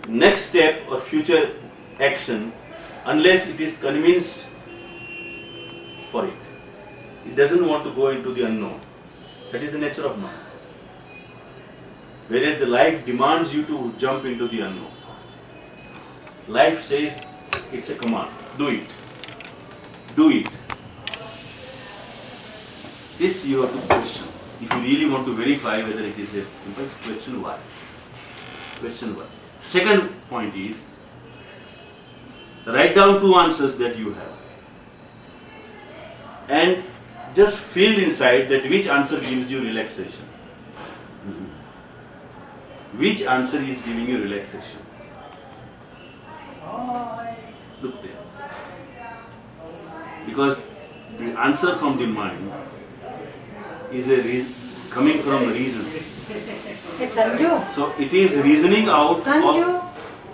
next step or future action unless it is convinced for it. It doesn't want to go into the unknown. That is the nature of mind. Whereas the life demands you to jump into the unknown. Life says it's a command. Do it. Do it. This you have to question. If you really want to verify whether it is a impulse, question why. Question why. Second point is, write down 2 answers that you have. And just feel inside that which answer gives you relaxation. Which answer is giving you relaxation? Look there. Because the answer from the mind is coming from reasons. So it is reasoning out of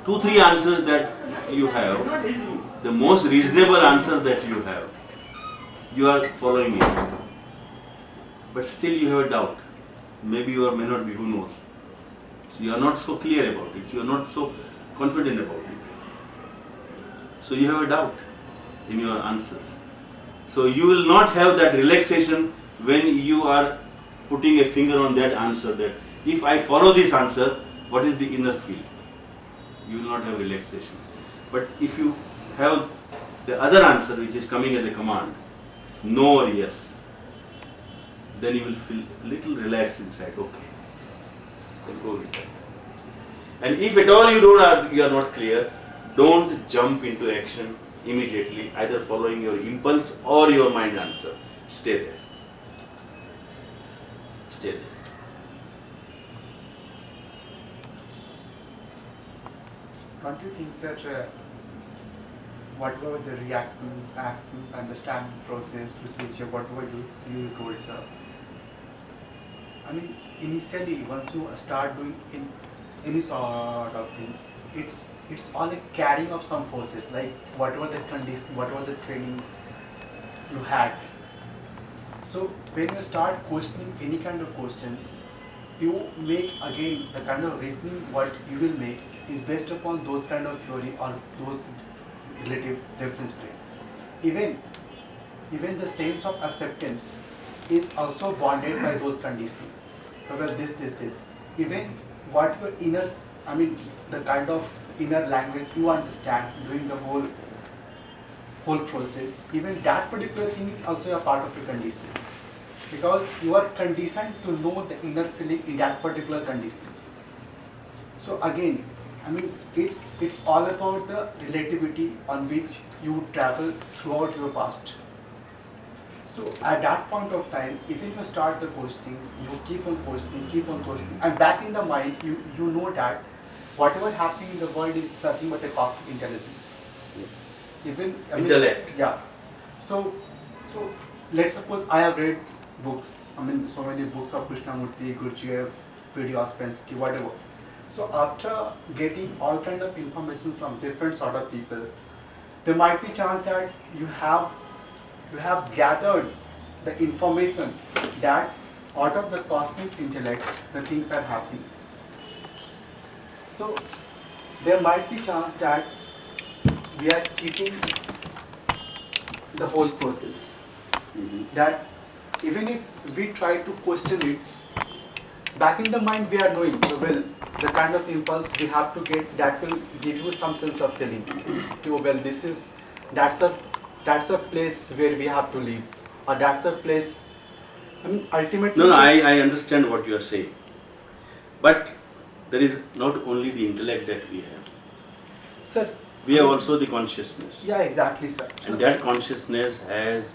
2-3 answers that you have. The most reasonable answer that you have, you are following it. But still you have a doubt. Maybe you may not be, who knows. So you are not so clear about it. You are not so confident about it. So you have a doubt in your answers. So you will not have that relaxation when you are putting a finger on that answer, that if I follow this answer, what is the inner feel? You will not have relaxation. But if you have the other answer which is coming as a command, no or yes, then you will feel little relaxed inside. Okay, then go with that. And if at all you are not clear, don't jump into action immediately, either following your impulse or your mind answer. Stay there. Stay there. Don't you think, sir, whatever the reactions, actions, understanding process, procedure, whatever you told, sir, I mean, initially, once you start doing in any sort of thing, it's all a carrying of some forces, like whatever the condition, whatever the trainings you had. So when you start questioning any kind of questions, you make again the kind of reasoning what you will make is based upon those kind of theory or those relative reference frame. Even the sense of acceptance is also bonded by those conditioning. Well, this. Even what your inner, I mean, the kind of inner language you understand during the whole process, even that particular thing is also a part of your conditioning. Because you are conditioned to know the inner feeling in that particular conditioning. So again, I mean, it's all about the relativity on which you travel throughout your past. So at that point of time, even you start the postings, you keep on posting, and back in the mind, you know that whatever happening in the world is nothing but a cosmic intelligence. Even intellect. Yeah. So let's suppose I have read books. I mean, so many books of Krishnamurti, Gurdjieff, P.D. Ouspensky, whatever. So after getting all kind of information from different sort of people, there might be chance that you have gathered the information that out of the cosmic intellect, the things are happening. So there might be chance that we are cheating the whole process. That even if we try to question it, back in the mind we are knowing, well, the kind of impulse we have to get that will give you some sense of feeling. Well, that's the place where we have to live, or that's the place. I mean, ultimately. No, I understand what you are saying, but there is not only the intellect that we have. Sir, we have also the consciousness. Yeah, exactly, sir. And that consciousness has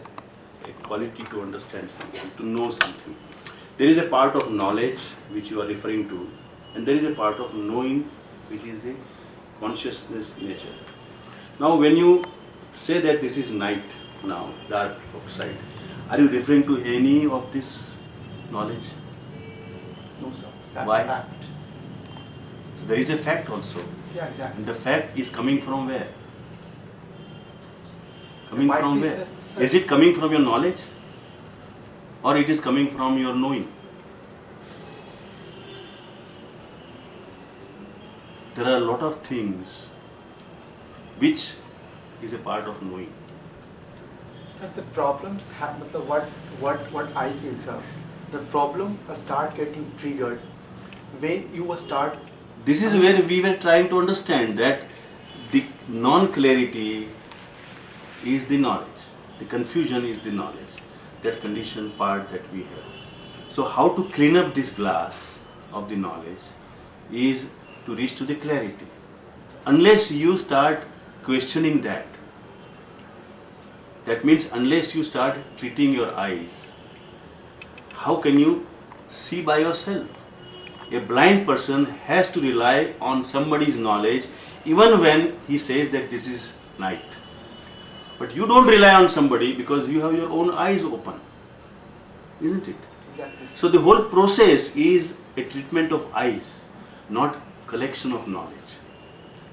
a quality to understand something, to know something. There is a part of knowledge which you are referring to, and there is a part of knowing which is a consciousness nature. Now, when you say that this is night now, dark outside, are you referring to any of this knowledge? No, sir. That's Why? a fact. So there is a fact also. Yeah, exactly. And the fact is coming from where? Coming from where? Sir. Is it coming from your knowledge? Or it is coming from your knowing? there are a lot of things which is a part of knowing. Sir, the problems happen. What I feel, sir, the problem start getting triggered when you start. This is where we were trying to understand that the non-clarity is the knowledge, the confusion is the knowledge, that condition part that we have. So how to clean up this glass of the knowledge is to reach to the clarity. Unless you start questioning that means unless you start treating your eyes, how can you see by yourself? A blind person has to rely on somebody's knowledge even when he says that this is night. But you don't rely on somebody because you have your own eyes open, isn't it? Exactly. So the whole process is a treatment of eyes, not collection of knowledge.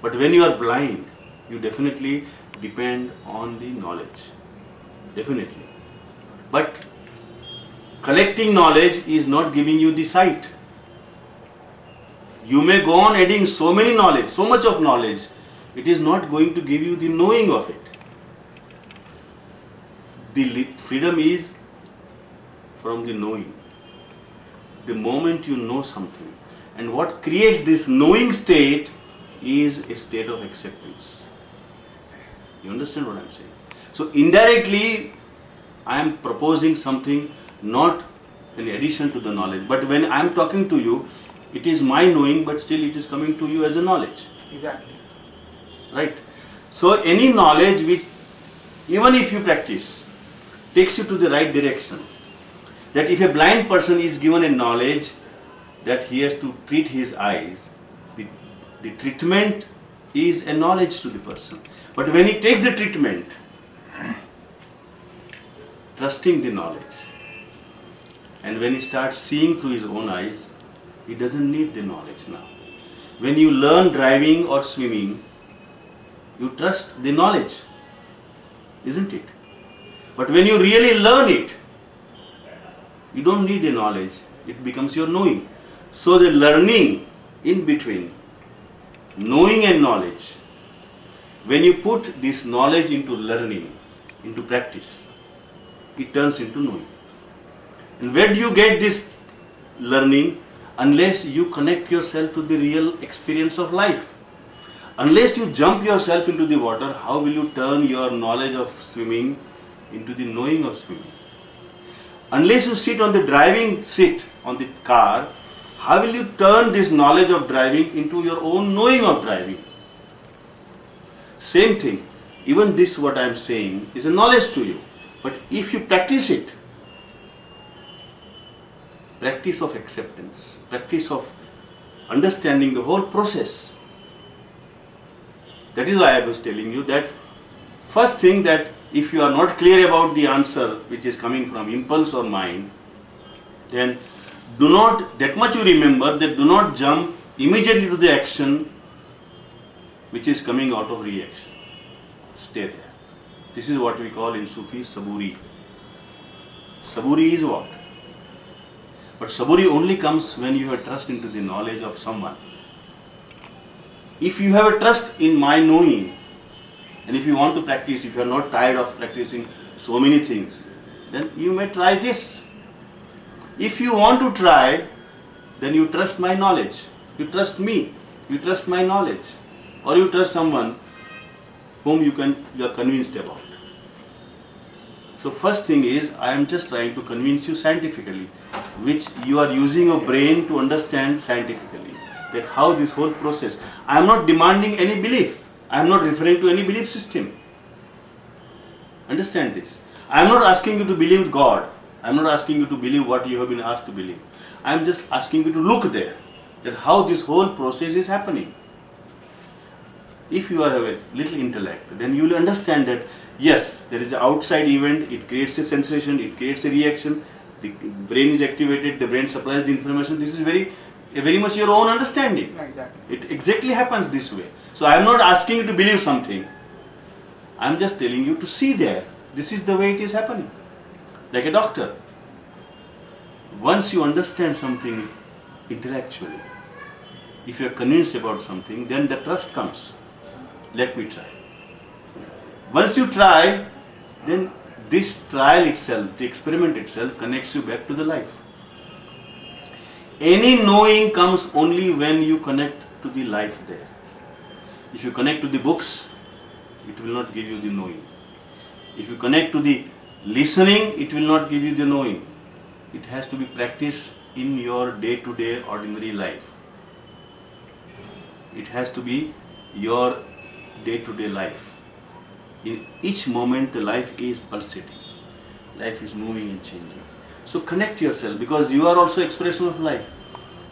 But when you are blind, you definitely depend on the knowledge, definitely. But collecting knowledge is not giving you the sight. You may go on adding so many knowledge, so much of knowledge, it is not going to give you the knowing of it. The freedom is from the knowing. The moment you know something, and what creates this knowing state is a state of acceptance. You understand what I am saying? So indirectly, I am proposing something not in addition to the knowledge. But when I am talking to you, it is my knowing, but still it is coming to you as a knowledge. Exactly. Right? So any knowledge which, even if you practice, takes you to the right direction. That if a blind person is given a knowledge that he has to treat his eyes, the treatment is a knowledge to the person. But when he takes the treatment, trusting the knowledge, and when he starts seeing through his own eyes, he doesn't need the knowledge now. When you learn driving or swimming, you trust the knowledge, isn't it? But when you really learn it, you don't need the knowledge, it becomes your knowing. So the learning in between, knowing and knowledge, when you put this knowledge into learning, into practice, it turns into knowing. And where do you get this learning? Unless you connect yourself to the real experience of life. Unless you jump yourself into the water, how will you turn your knowledge of swimming into the knowing of swimming? Unless you sit on the driving seat on the car, how will you turn this knowledge of driving into your own knowing of driving? Same thing. Even this what I am saying is a knowledge to you. But if you practice it, practice of acceptance, practice of understanding the whole process. That is why I was telling you that first thing, that if you are not clear about the answer which is coming from impulse or mind, then do not, that much you remember, that do not jump immediately to the action which is coming out of reaction. Stay there. This is what we call in Sufi saburi. Saburi is what? But saburi only comes when you have trust into the knowledge of someone. If you have a trust in my knowing, and if you want to practice, if you are not tired of practicing so many things, then you may try this. If you want to try, then you trust my knowledge. You trust me. You trust my knowledge. Or you trust someone whom you are convinced about. So first thing is, I am just trying to convince you scientifically, which you are using your brain to understand scientifically, that how this whole process. I am not demanding any belief. I am not referring to any belief system. Understand this. I am not asking you to believe God. I am not asking you to believe what you have been asked to believe. I am just asking you to look there, that how this whole process is happening. If you are a little intellect, then you will understand that yes, there is an outside event, it creates a sensation, it creates a reaction, the brain is activated, the brain supplies the information. This is very much your own understanding. Exactly. It exactly happens this way. So I am not asking you to believe something. I am just telling you to see there. This is the way it is happening. Like a doctor. Once you understand something intellectually, if you are convinced about something, then the trust comes. Let me try. Once you try, then this trial itself, the experiment itself, connects you back to the life. Any knowing comes only when you connect to the life there. If you connect to the books, it will not give you the knowing. If you connect to the listening, it will not give you the knowing. It has to be practiced in your day-to-day ordinary life. It has to be your day-to-day life. In each moment, the life is pulsating. Life is moving and changing. So connect yourself, because you are also expression of life.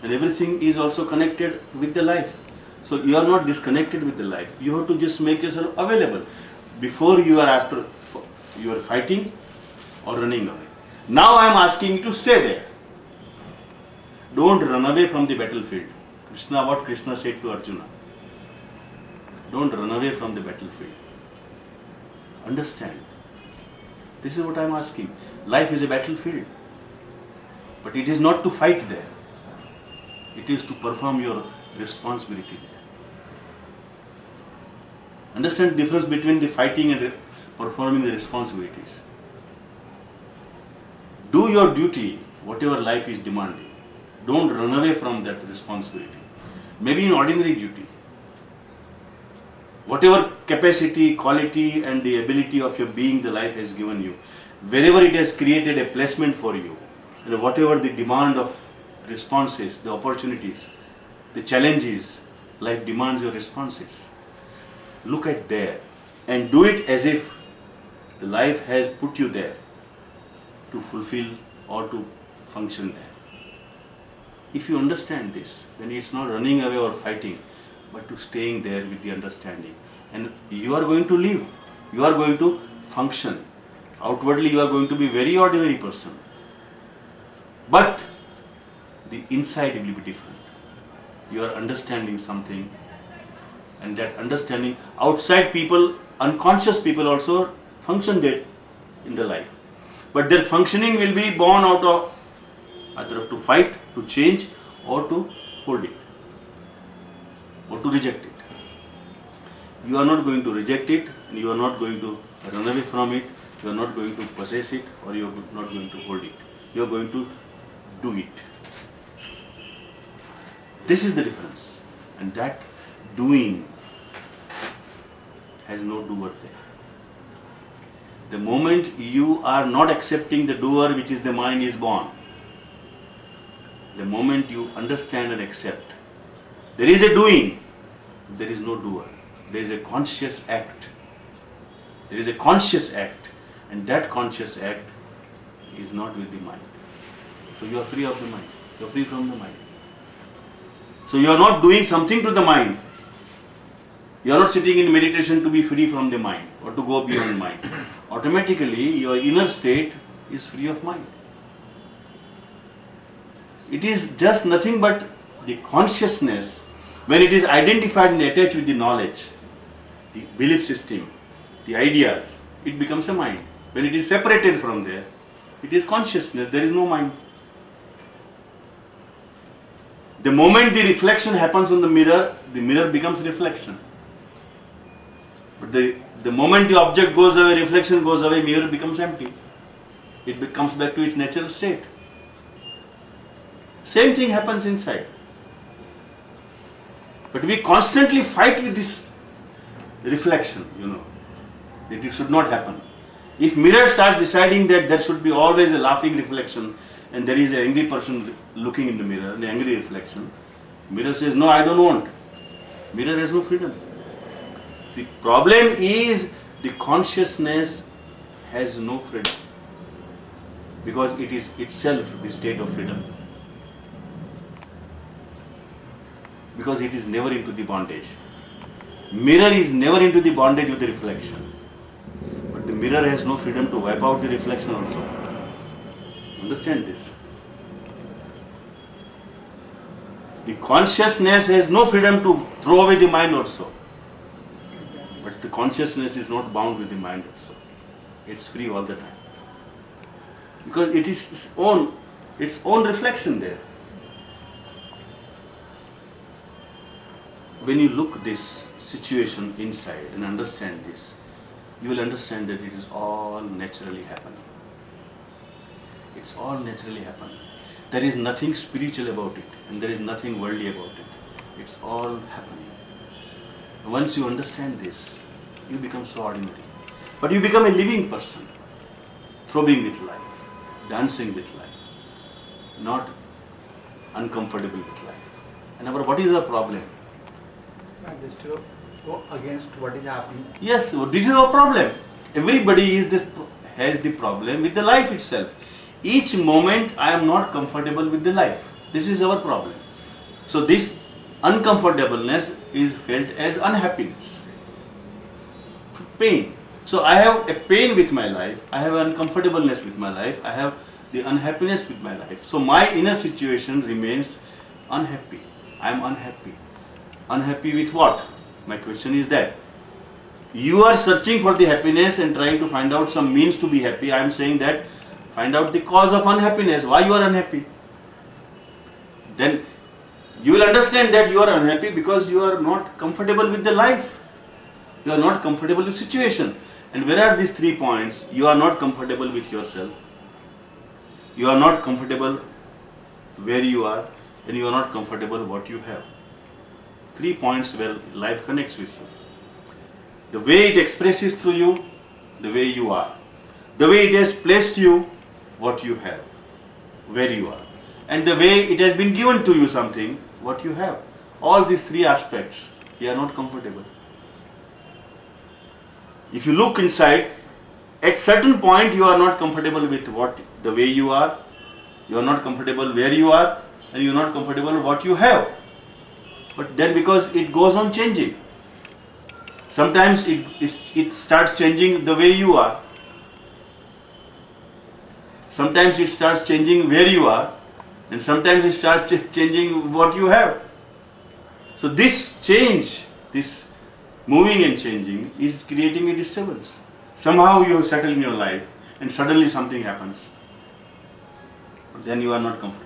And everything is also connected with the life. So you are not disconnected with the life. You have to just make yourself available. Before you are after, you are fighting or running away. Now I am asking you to stay there. Don't run away from the battlefield. What Krishna said to Arjuna. Don't run away from the battlefield. Understand. This is what I am asking. Life is a battlefield. But it is not to fight there. It is to perform your responsibility there. Understand the difference between the fighting and performing the responsibilities. Do your duty, whatever life is demanding. Don't run away from that responsibility. Maybe in ordinary duty. Whatever capacity, quality and the ability of your being the life has given you, wherever it has created a placement for you, and whatever the demand of responses, the opportunities, the challenges, life demands your responses. Look at there and do it as if the life has put you there to fulfill or to function there. If you understand this, then it's not running away or fighting, but to staying there with the understanding. And you are going to live. You are going to function. Outwardly, you are going to be a very ordinary person. But the inside will be different. You are understanding something, and that understanding, outside people, unconscious people also function there in the life. But their functioning will be born out of either to fight, to change, or to hold it, or to reject it. You are not going to reject it, and you are not going to run away from it, you are not going to possess it, or you are not going to hold it. You are going to do it. This is the difference. And that doing has no doer there. The moment you are not accepting the doer, which is the mind, is born. The moment you understand and accept, there is a doing, there is no doer. There is a conscious act. There is a conscious act, and that conscious act is not with the mind. So you are free of the mind. You are free from the mind. So you are not doing something to the mind. You are not sitting in meditation to be free from the mind or to go beyond mind. Automatically your inner state is free of mind. It is just nothing but the consciousness, when it is identified and attached with the knowledge, the belief system, the ideas, it becomes a mind. When it is separated from there, it is consciousness, there is no mind. The moment the reflection happens on the mirror becomes reflection. But the moment the object goes away, reflection goes away, mirror becomes empty. It comes back to its natural state. Same thing happens inside. But we constantly fight with this reflection, that it should not happen. If mirror starts deciding that there should be always a laughing reflection, and there is an angry person looking in the mirror, an angry reflection, mirror says, no, I don't want. Mirror has no freedom. The problem is the consciousness has no freedom, because it is itself the state of freedom. Because it is never into the bondage. Mirror is never into the bondage with the reflection. But the mirror has no freedom to wipe out the reflection also. Understand this. The consciousness has no freedom to throw away the mind also. But the consciousness is not bound with the mind also. It's free all the time. Because it is its own reflection there. when you look this situation inside and understand this, you will understand that it is all naturally happening. It's all naturally happening. There is nothing spiritual about it, and there is nothing worldly about it. It's all happening. Once you understand this, you become so ordinary. But you become a living person, throbbing with life, dancing with life, not uncomfortable with life. And what is the problem? Just to go against what is happening. Yes, this is our problem. Everybody has the problem with the life itself. Each moment I am not comfortable with the life. This is our problem. So this uncomfortableness is felt as unhappiness, pain. So I have a pain with my life, I have uncomfortableness with my life, I have the unhappiness with my life. So my inner situation remains unhappy. I am unhappy. Unhappy with what? My question is that. You are searching for the happiness and trying to find out some means to be happy. I am saying that find out the cause of unhappiness, why you are unhappy. Then you will understand that you are unhappy because you are not comfortable with the life. You are not comfortable with the situation. And where are these 3 points? You are not comfortable with yourself. You are not comfortable where you are, and you are not comfortable what you have. 3 points where life connects with you. The way it expresses through you, the way you are. The way it has placed you, what you have, where you are. And the way it has been given to you something, what you have. All these 3 aspects, you are not comfortable. If you look inside, at certain point you are not comfortable with the way you are not comfortable where you are, and you are not comfortable what you have. But then because it goes on changing, sometimes it starts changing the way you are, sometimes it starts changing where you are, and sometimes it starts changing what you have. So this change, this moving and changing is creating a disturbance. Somehow you settle in your life and suddenly something happens. Then you are not comfortable.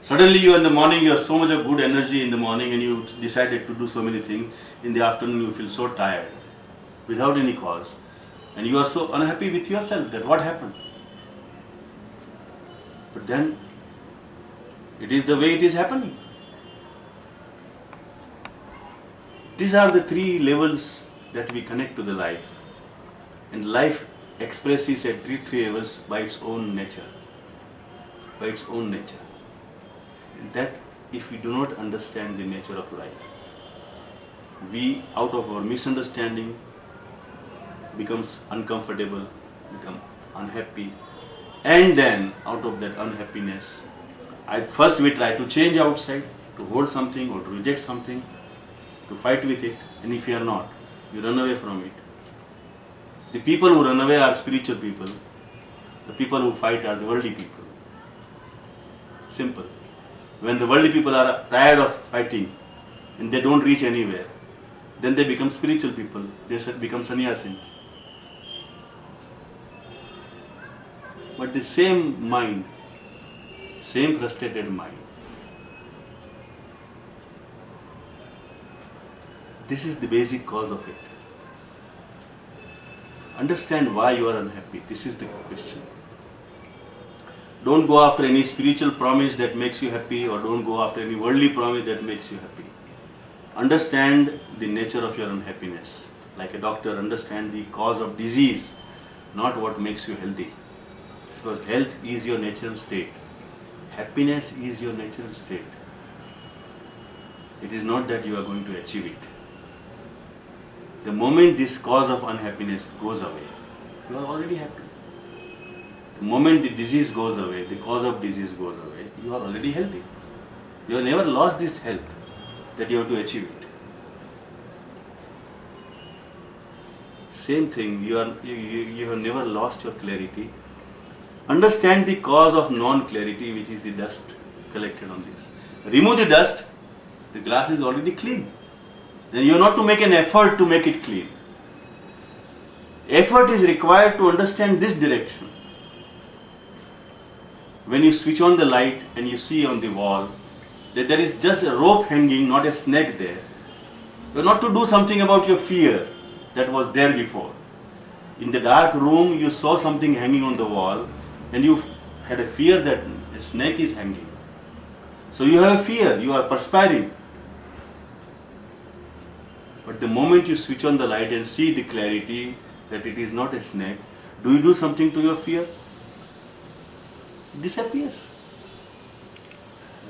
Suddenly you in the morning, you have so much of good energy in the morning and you decided to do so many things. In the afternoon you feel so tired without any cause. And you are so unhappy with yourself that what happened. But then it is the way it is happening. These are the 3 levels that we connect to the life. And life expresses at 3 levels by its own nature. By its own nature. And that if we do not understand the nature of life, we out of our misunderstanding becomes uncomfortable, become unhappy, and then out of that unhappiness, at first we try to change outside, to hold something or to reject something, to fight with it, and if you are not, you run away from it. The people who run away are spiritual people. The people who fight are the worldly people. Simple. When the worldly people are tired of fighting and they don't reach anywhere, then they become spiritual people. They become sannyasis. But the same mind, same frustrated mind, this is the basic cause of it. Understand why you are unhappy. This is the question. Don't go after any spiritual promise that makes you happy, or don't go after any worldly promise that makes you happy. Understand the nature of your unhappiness. Like a doctor, understand the cause of disease, not what makes you healthy. Because health is your natural state. Happiness is your natural state. It is not that you are going to achieve it. The moment this cause of unhappiness goes away, you are already happy. The moment the disease goes away, the cause of disease goes away, you are already healthy. You have never lost this health that you have to achieve it. Same thing, you have never lost your clarity. Understand the cause of non-clarity, which is the dust collected on this. Remove the dust, the glass is already clean. Then you have not to make an effort to make it clean. Effort is required to understand this direction. When you switch on the light and you see on the wall that there is just a rope hanging, not a snake there. You're not to do something about your fear that was there before. In the dark room, you saw something hanging on the wall and you had a fear that a snake is hanging. So you have a fear, you are perspiring. But the moment you switch on the light and see the clarity that it is not a snake, do you do something to your fear? It disappears.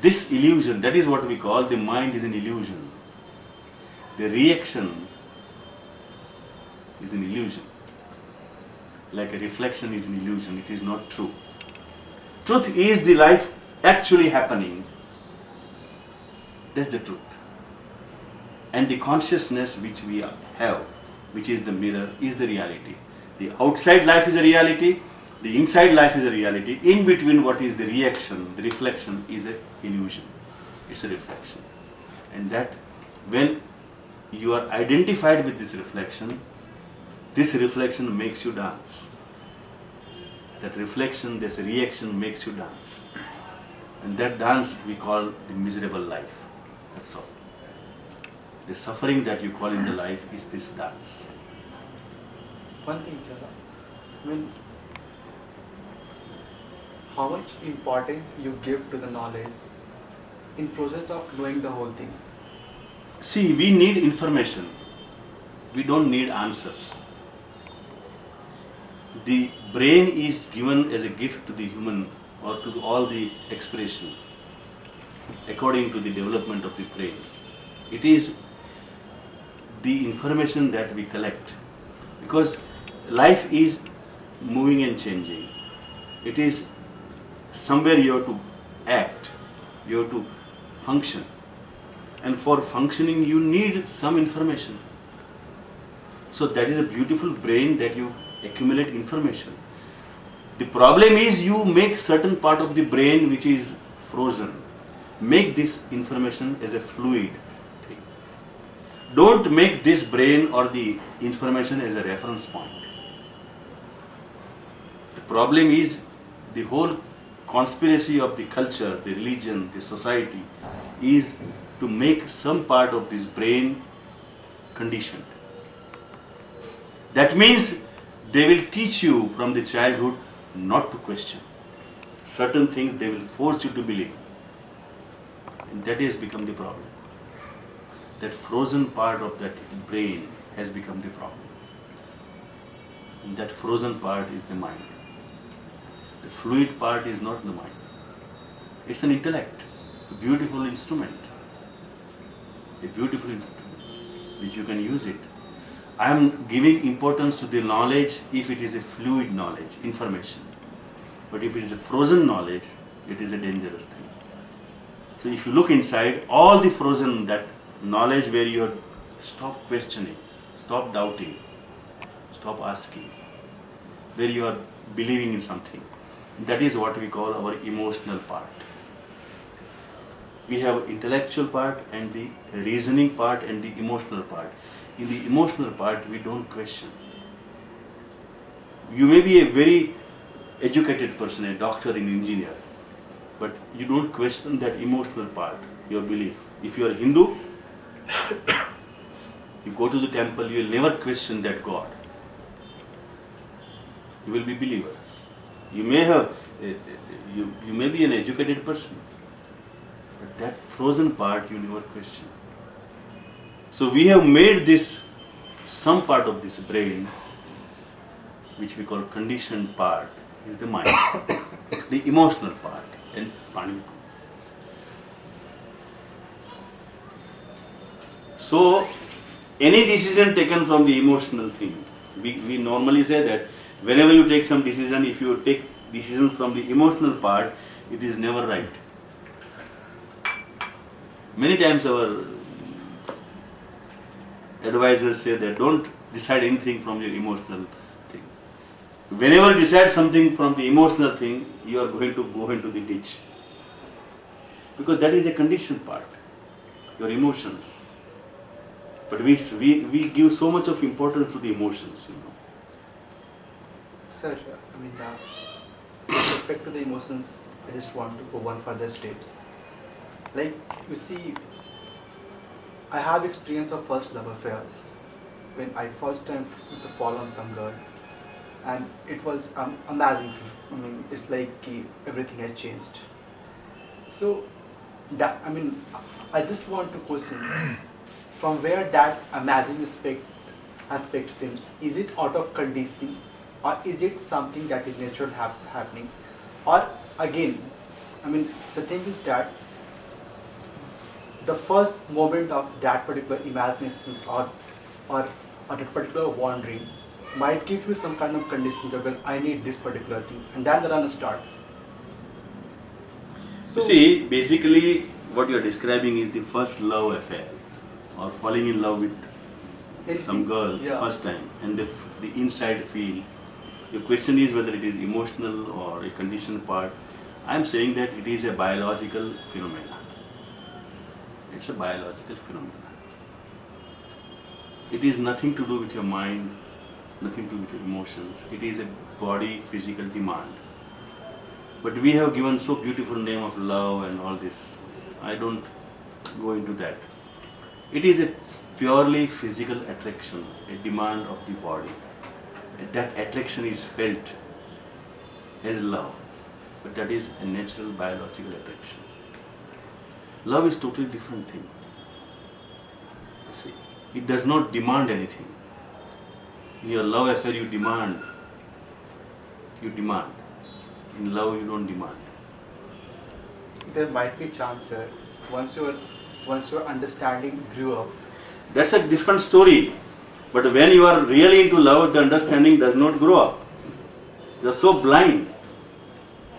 This illusion, that is what we call the mind is an illusion. The reaction is an illusion. Like a reflection is an illusion, it is not true. Truth is the life actually happening. That's the truth. And the consciousness which we have, which is the mirror, is the reality. The outside life is a reality, the inside life is a reality. In between, what is the reaction, the reflection is an illusion. It's a reflection. And that when you are identified with this reflection makes you dance. That reflection, this reaction makes you dance. And that dance we call the miserable life. That's all. The suffering that you call in the life is this dance. One thing, sir. I mean, how much importance you give to the knowledge in process of knowing the whole thing? See, we need information. We don't need answers. The brain is given as a gift to the human or to all the expression according to the development of the brain. It is the information that we collect because life is moving and changing. It is somewhere you have to act, you have to function, and for functioning you need some information. So that is a beautiful brain that you accumulate information. The problem is you make certain part of the brain which is frozen. Make this information as a fluid thing. Don't make this brain or the information as a reference point. The problem is the whole conspiracy of the culture, the religion, the society is to make some part of this brain conditioned. That means they will teach you from the childhood not to question. Certain things they will force you to believe. And that has become the problem. That frozen part of that brain has become the problem. And that frozen part is the mind. The fluid part is not the mind. It's an intellect, a beautiful instrument. A beautiful instrument which you can use it. I am giving importance to the knowledge if it is a fluid knowledge, information. But if it is a frozen knowledge, it is a dangerous thing. So if you look inside, all the frozen, that knowledge where you are, stop questioning, stop doubting, stop asking, where you are believing in something. That is what we call our emotional part. We have intellectual part and the reasoning part and the emotional part. In the emotional part, we don't question. You may be a very educated person, a doctor, an engineer, but you don't question that emotional part, your belief. If you are Hindu, you go to the temple, you will never question that God. You will be believer. You may have, you may be an educated person, but that frozen part you never question. So we have made this, some part of this brain, which we call conditioned part, is the mind, the emotional part, and Pani. So any decision taken from the emotional thing, we normally say that whenever you take some decision, if you take decisions from the emotional part, it is never right. Many times our advisors say that don't decide anything from your emotional thing. Whenever you decide something from the emotional thing, you are going to go into the ditch. Because that is the conditioned part, your emotions. But we give so much of importance to the emotions, you know. Sir, I mean, with respect to the emotions, I just want to go one further steps. Like, you see, I have experience of first love affairs when I first time to fall on some girl, and it was amazing. I mean, it's like everything has changed. So, that I mean, I just want to question from where that amazing aspect seems. Is it out of conditioning, or is it something that is natural happening, or again, I mean, the thing is that the first moment of that particular imaginations or that particular wandering might give you some kind of conditioning that, well, I need this particular thing, and then the run starts. So, see, basically what you are describing is the first love affair or falling in love with some girl first time, and the inside feel. Your question is whether it is emotional or a conditioned part. I am saying that it is a biological phenomenon. It's a biological phenomenon. It is nothing to do with your mind, nothing to do with your emotions. It is a body physical demand. But we have given so beautiful name of love and all this. I don't go into that. It is a purely physical attraction, a demand of the body. And that attraction is felt as love, but that is a natural biological attraction. Love is totally different thing. You see, it does not demand anything. In your love affair, you demand. You demand. In love, you don't demand. There might be chance, sir. Once your understanding grew up. That's a different story. But when you are really into love, the understanding does not grow up. You are so blind.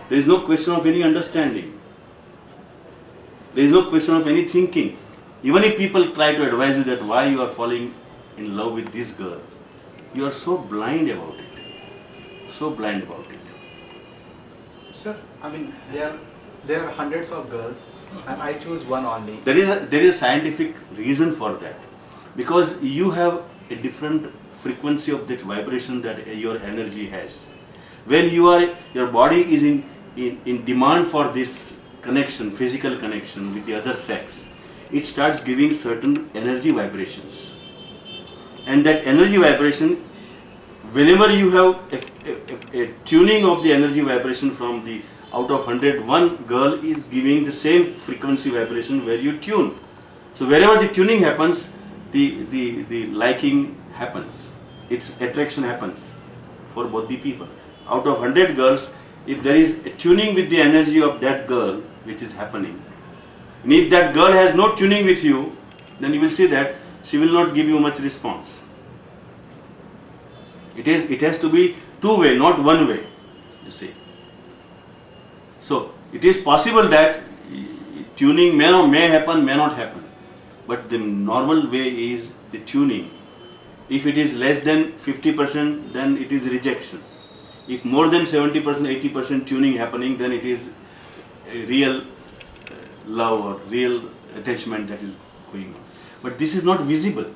There is no question of any understanding. There is no question of any thinking. Even if people try to advise you that why you are falling in love with this girl, you are so blind about it. So blind about it. Sir, I mean, there are hundreds of girls, and I choose one only. There is a scientific reason for that. Because you have a different frequency of that vibration that your energy has. When your body is in demand for this connection, physical connection with the other sex, it starts giving certain energy vibrations. And that energy vibration, whenever you have a tuning of the energy vibration from the out of 100, one girl is giving the same frequency vibration where you tune. So wherever the tuning happens, the liking happens. Its attraction happens for both the people. Out of 100 girls, if there is a tuning with the energy of that girl, which is happening, and if that girl has no tuning with you, then you will see that she will not give you much response. It has to be two-way, not one way, you see. So it is possible that tuning may happen, may not happen. But the normal way is the tuning. If it is less than 50%, then it is rejection. If more than 70%, 80% tuning happening, then it is a real love or real attachment that is going on. But this is not visible.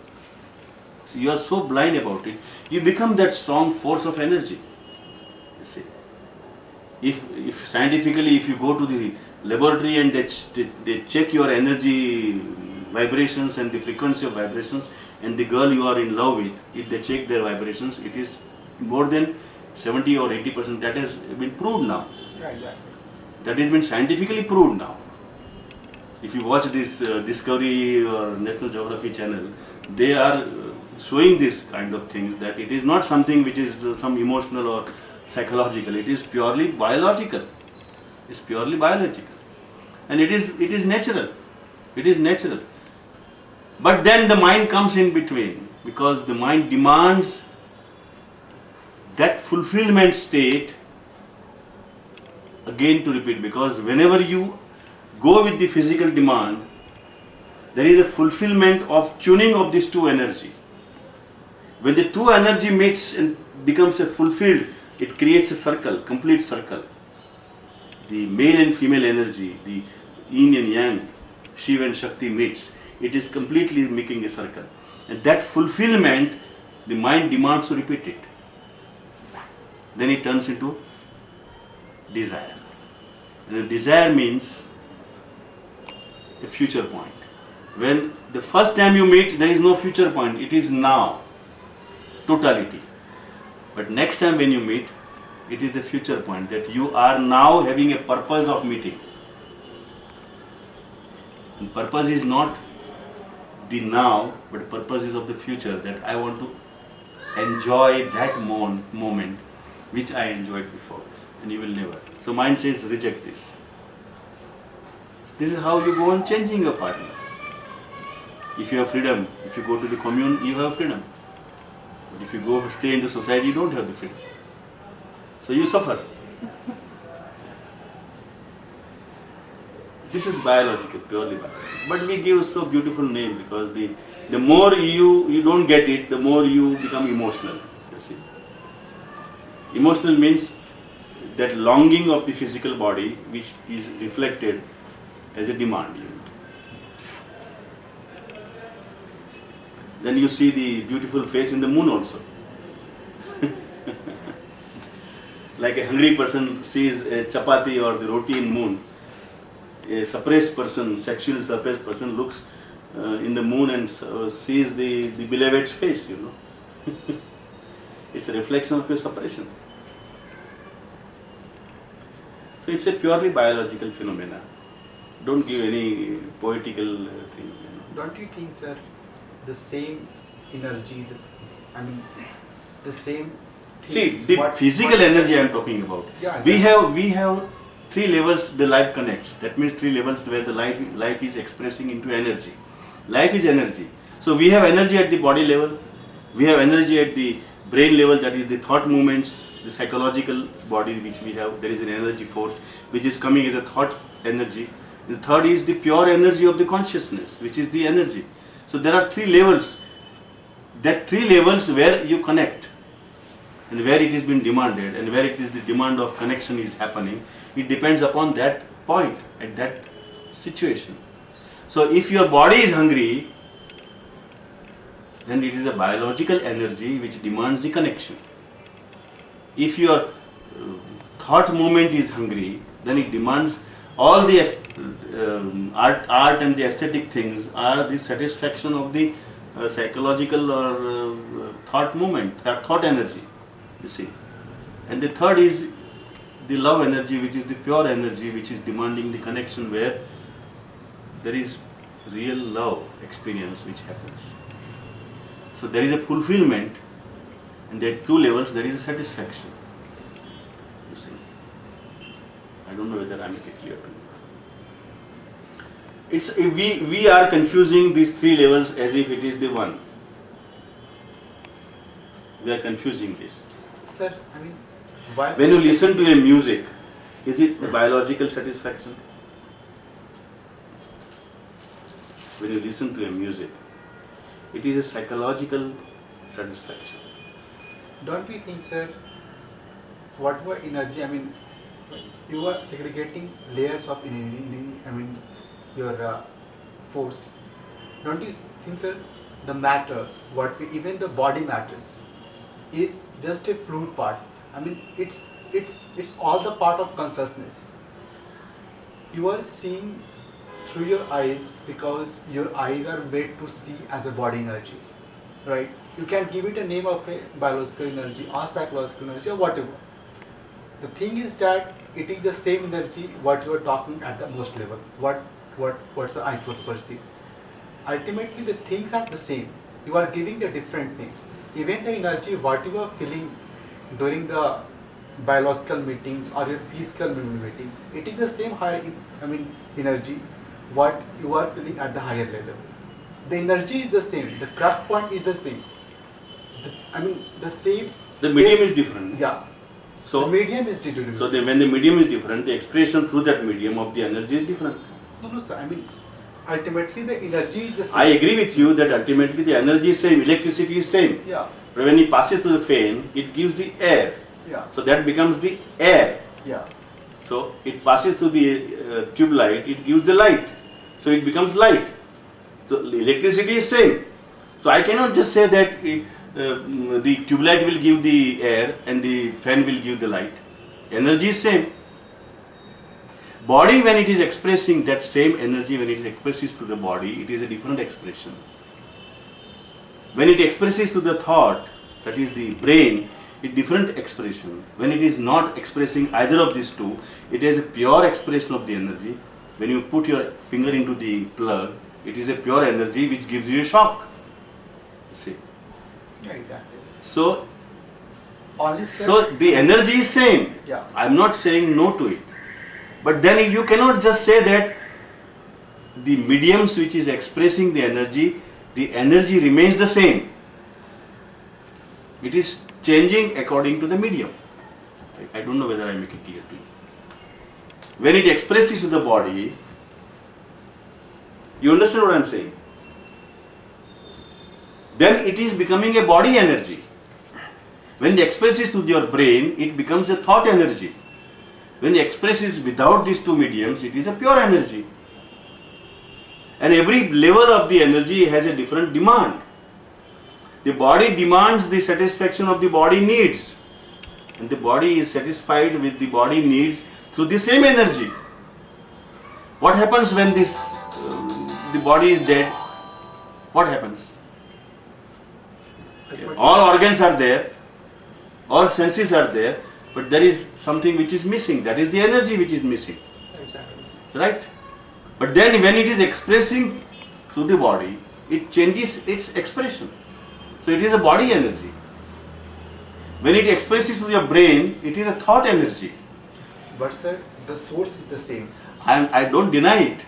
So you are so blind about it. You become that strong force of energy. You see. If scientifically, if you go to the laboratory and they check your energy vibrations and the frequency of vibrations, and the girl you are in love with, if they check their vibrations, it is more than 70 or 80%. That has been proved now. Yeah, exactly. That has been scientifically proved now. If you watch this Discovery or National Geography channel, they are showing this kind of things, that it is not something which is some emotional or psychological. It is purely biological. It's purely biological, and it is natural. It is natural. But then the mind comes in between, because the mind demands that fulfillment state again to repeat. Because whenever you go with the physical demand, there is a fulfillment of tuning of these two energy. When the two energy meets and becomes a fulfilled, it creates a circle, complete circle. The male and female energy, the yin and yang, Shiva and Shakti meets. It is completely making a circle. And that fulfillment, the mind demands to repeat it. Then it turns into desire. And desire means a future point. When the first time you meet, there is no future point, it is now, totality. But next time when you meet, it is the future point, that you are now having a purpose of meeting. And purpose is not the now, but purpose is of the future, that I want to enjoy that moment which I enjoyed before, and you will never. So mind says reject this. This is how you go on changing your partner. If you have freedom, if you go to the commune, you have freedom. But if you go stay in the society, you don't have the freedom. So you suffer. This is biological, purely biological. But we give so beautiful name, because the more you don't get it, the more you become emotional. You see. Emotional means that longing of the physical body, which is reflected as a demand. Then you see the beautiful face in the moon also. Like a hungry person sees a chapati or the roti in moon. A suppressed person, sexually suppressed person, looks in the moon and sees the beloved's face, It's a reflection of your suppression. So it's a purely biological phenomena. Don't give any poetical thing. Don't you think, sir, the same energy, the same See, things, the physical energy I am talking about. Yeah, we have three levels the life connects. That means three levels where the life is expressing into energy. Life is energy. So we have energy at the body level. We have energy at the brain level, that is the thought movements, the psychological body which we have. There is an energy force which is coming as a thought energy. The third is the pure energy of the consciousness, which is the energy. So there are three levels. That three levels where you connect, and where it is being demanded, and where it is the demand of connection is happening, it depends upon that point, at that situation. So if your body is hungry, then it is a biological energy which demands the connection. If your thought movement is hungry, then it demands all the art and the aesthetic things are the satisfaction of the psychological or thought movement, thought energy, you see. And the third is the love energy, which is the pure energy, which is demanding the connection, where there is real love experience which happens. So there is a fulfillment, and at two levels there is a satisfaction, you see. I don't know whether I make it clear to you. We are confusing these three levels as if it is the one. We are confusing this. Sir, why? When you listen to a music, is it a biological satisfaction? When you listen to a music, it is a psychological satisfaction. Don't we think, sir, whatever energy, you are segregating layers of your force. Don't you think, sir, the matters, even the body matters, is just a fluid part. It's all the part of consciousness. You are seeing through your eyes because your eyes are made to see as a body energy, right? You can give it a name of a biological energy or psychological energy or whatever. The thing is that it is the same energy what you are talking at the most level. What's the eye could perceive. Ultimately, the things are the same. You are giving a different name. Even the energy what you are feeling during the biological meetings or your physical meeting, it is the same higher energy what you are feeling at the higher level. The energy is the same. The crux point is the same. The same. The medium is different. Yeah. So the medium is different. So when the medium is different, the expression through that medium of the energy is different. No, sir. Ultimately the energy is the same. I agree with you that ultimately the energy is same, electricity is same. Yeah. But when it passes through the fan, it gives the air. Yeah. So that becomes the air. Yeah. So it passes through the tube light, it gives the light. So it becomes light. So electricity is same. So I cannot just say that the tube light will give the air and the fan will give the light. Energy is same. Body, when it is expressing that same energy, when it expresses to the body, it is a different expression. When it expresses to the thought, that is the brain, a different expression. When it is not expressing either of these two, it is a pure expression of the energy. When you put your finger into the plug, it is a pure energy which gives you a shock. See? Yeah, exactly. So Only the energy is same. Yeah. I am not saying no to it. But then you cannot just say that the mediums which is expressing the energy remains the same. It is changing according to the medium. I don't know whether I make it clear to you. When it expresses to the body, you understand what I am saying? Then it is becoming a body energy. When it expresses to your brain, it becomes a thought energy. When it expresses without these two mediums, it is a pure energy. And every level of the energy has a different demand. The body demands the satisfaction of the body needs. And the body is satisfied with the body needs through the same energy. What happens when the body is dead? What happens? All organs are there, all senses are there, but there is something which is missing. That is the energy which is missing. Exactly. Right? But then when it is expressing through the body, it changes its expression. So it is a body energy. When it expresses to your brain, it is a thought energy. But sir, the source is the same. I don't deny it.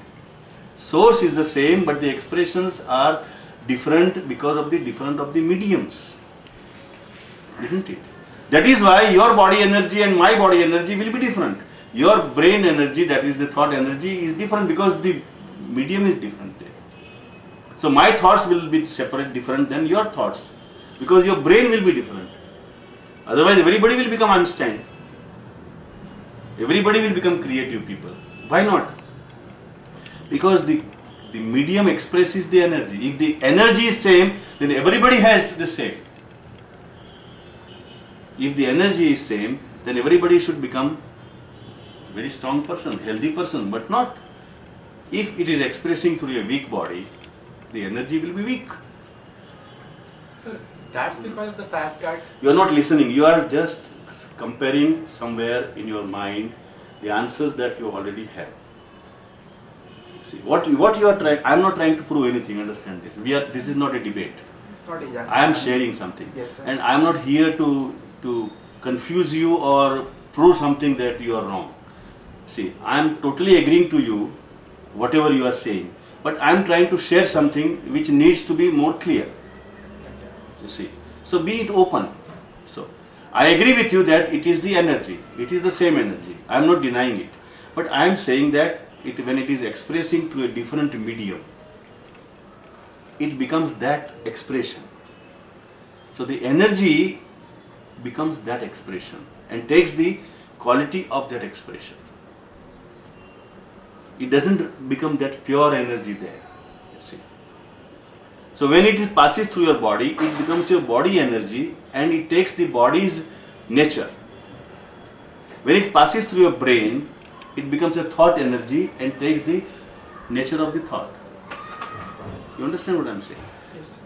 Source is the same, but the expressions are different because of the different of the mediums. Isn't it? That is why your body energy and my body energy will be different. Your brain energy, that is the thought energy, is different because the medium is different there. So my thoughts will be separate, different than your thoughts, because your brain will be different. Otherwise everybody will become Einstein. Everybody will become creative people. Why not? Because the medium expresses the energy. If the energy is same, then everybody has the same. If the energy is same, then everybody should become very strong person, healthy person, but not. If it is expressing through a weak body, the energy will be weak. Sir, that's because of the fact that You are not listening. You are just comparing somewhere in your mind the answers that you already have. See, what you are trying. I am not trying to prove anything. Understand this. This is not a debate. it's not exactly. I am sharing something. Yes, sir. And I am not here to confuse you or prove something that you are wrong. See, I am totally agreeing to you, whatever you are saying. But I am trying to share something which needs to be more clear. You see. So be it open. So I agree with you that it is the energy. It is the same energy. I am not denying it. But I am saying that when it is expressing through a different medium, it becomes that expression. So the energy becomes that expression and takes the quality of that expression. It doesn't become that pure energy there. You see. So when it passes through your body, it becomes your body energy and it takes the body's nature. When it passes through your brain, it becomes a thought energy and takes the nature of the thought. You understand what I am saying? Yes.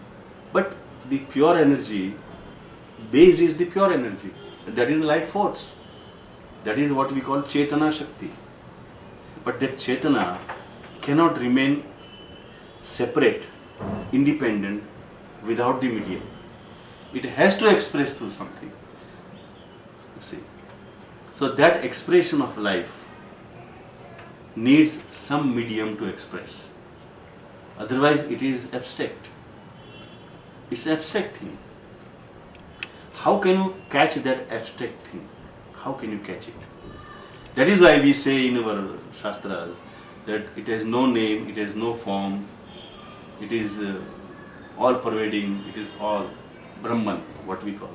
But the pure energy, base is the pure energy. That is life force. That is what we call Chetana Shakti. But that Chetana cannot remain separate, independent, without the medium. It has to express through something. You see. So that expression of life needs some medium to express. Otherwise it is abstract. It's an abstract thing. How can you catch that abstract thing? How can you catch it? That is why we say in our Shastras that it has no name, it has no form, it is all pervading, it is all Brahman, what we call.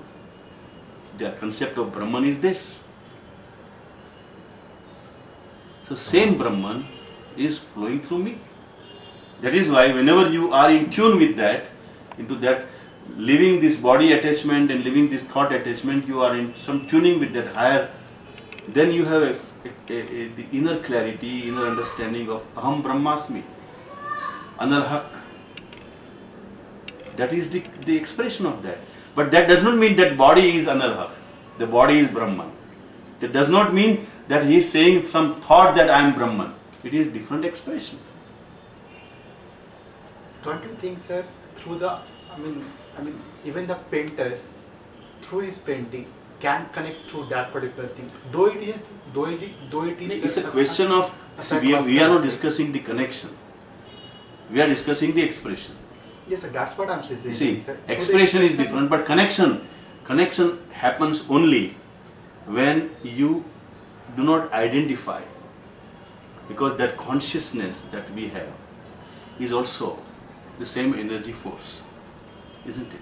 The concept of Brahman is this. So same Brahman is flowing through me. That is why whenever you are in tune with that, into that living this body attachment and living this thought attachment, you are in some tuning with that higher, then you have the inner clarity, inner understanding of Aham Brahmasmi, Anarhak. That is the expression of that. But that does not mean that body is Anarhak, the body is Brahman. That does not mean that he is saying some thought that I am Brahman. It is different expression. Don't you think, sir, through the, even the painter, through his painting, can connect through that particular thing? Though it is. It's a question of, we are not discussing the connection. We are discussing the expression. Yes, sir, that's what I'm saying. See, sir. expression is different, but connection happens only when you do not identify, because that consciousness that we have is also the same energy force, isn't it?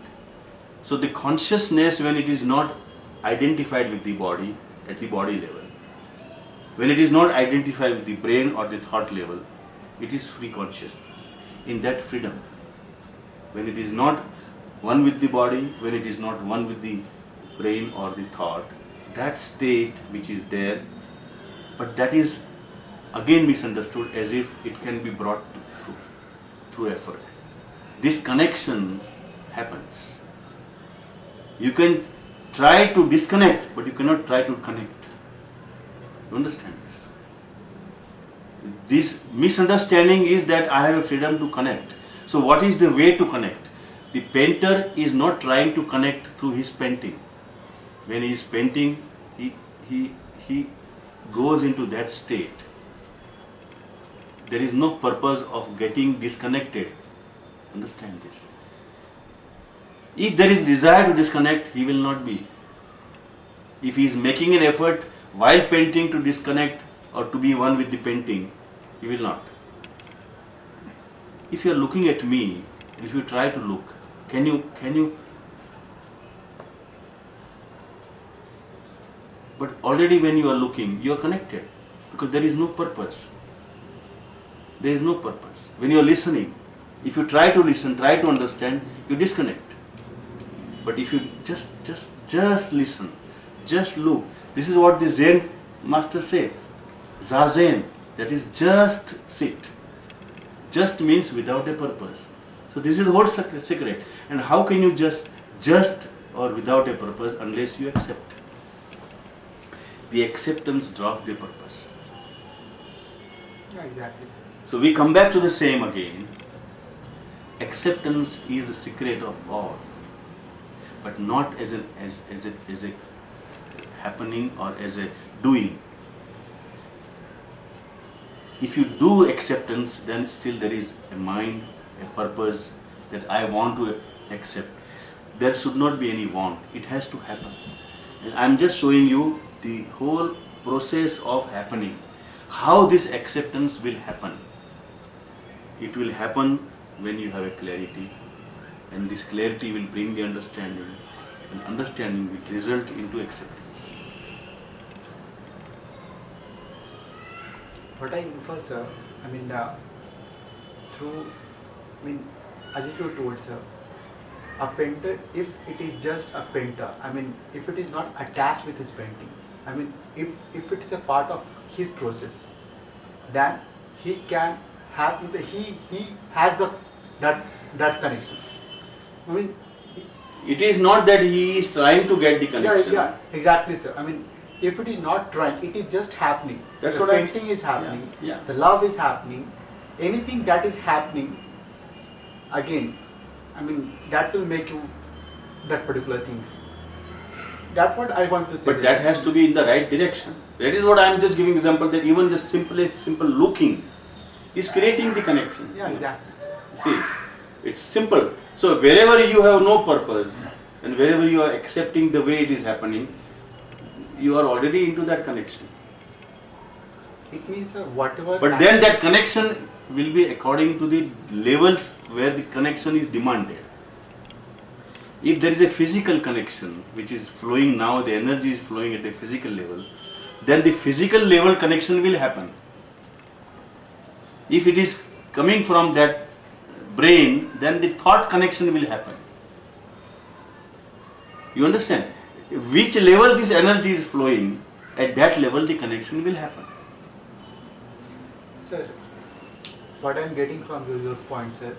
So the consciousness, when it is not identified with the body at the body level, when it is not identified with the brain or the thought level, it is free consciousness. In that freedom, when it is not one with the body, when it is not one with the brain or the thought, that state which is there, but that is again misunderstood as if it can be brought through effort. This connection happens. You can try to disconnect, but you cannot try to connect. You understand this? This misunderstanding is that I have a freedom to connect. So what is the way to connect? The painter is not trying to connect through his painting. When he is painting, he goes into that state. There is no purpose of getting disconnected. Understand this. If there is desire to disconnect, he will not be. If he is making an effort while painting to disconnect or to be one with the painting, he will not. If you are looking at me, if you try to look, can you? But already when you are looking, you are connected, because there is no purpose. There is no purpose. When you are listening, if you try to listen, try to understand, you disconnect. But if you just listen, just look, this is what the Zen master said. Zazen, that is just sit. Just means without a purpose. So this is the whole secret. And how can you just or without a purpose unless you accept? The acceptance drops the purpose. Yeah, exactly, sir. So we come back to the same again. Acceptance is the secret of all, but not as a happening or as a doing. If you do acceptance, then still there is a mind, a purpose that I want to accept. There should not be any want. It has to happen. And I'm just showing you the whole process of happening. How this acceptance will happen. It will happen when you have a clarity, and this clarity will bring the understanding, and understanding will result into acceptance. What I infer, sir, as if you told, sir, a painter, if it is just a painter, if it is not attached with his painting, if it is a part of his process, then he can have, he has that connections. It is not that he is trying to get the connection. Yeah, exactly, sir. If it is not trying, it is just happening. That's the what painting is happening. Yeah. The love is happening. Anything that is happening, again, that will make you that particular things. That's what I want to say. But that has to be in the right direction. That is what I am just giving example, that even just simple looking is creating the connection. Yeah, exactly, sir. See, it's simple. So wherever you have no purpose and wherever you are accepting the way it is happening, you are already into that connection. It means whatever. But then that connection will be according to the levels where the connection is demanded. If there is a physical connection which is flowing now, the energy is flowing at the physical level, then the physical level connection will happen. If it is coming from that brain, then the thought connection will happen. You understand? Which level this energy is flowing, at that level the connection will happen. Sir, what I'm getting from your point, sir,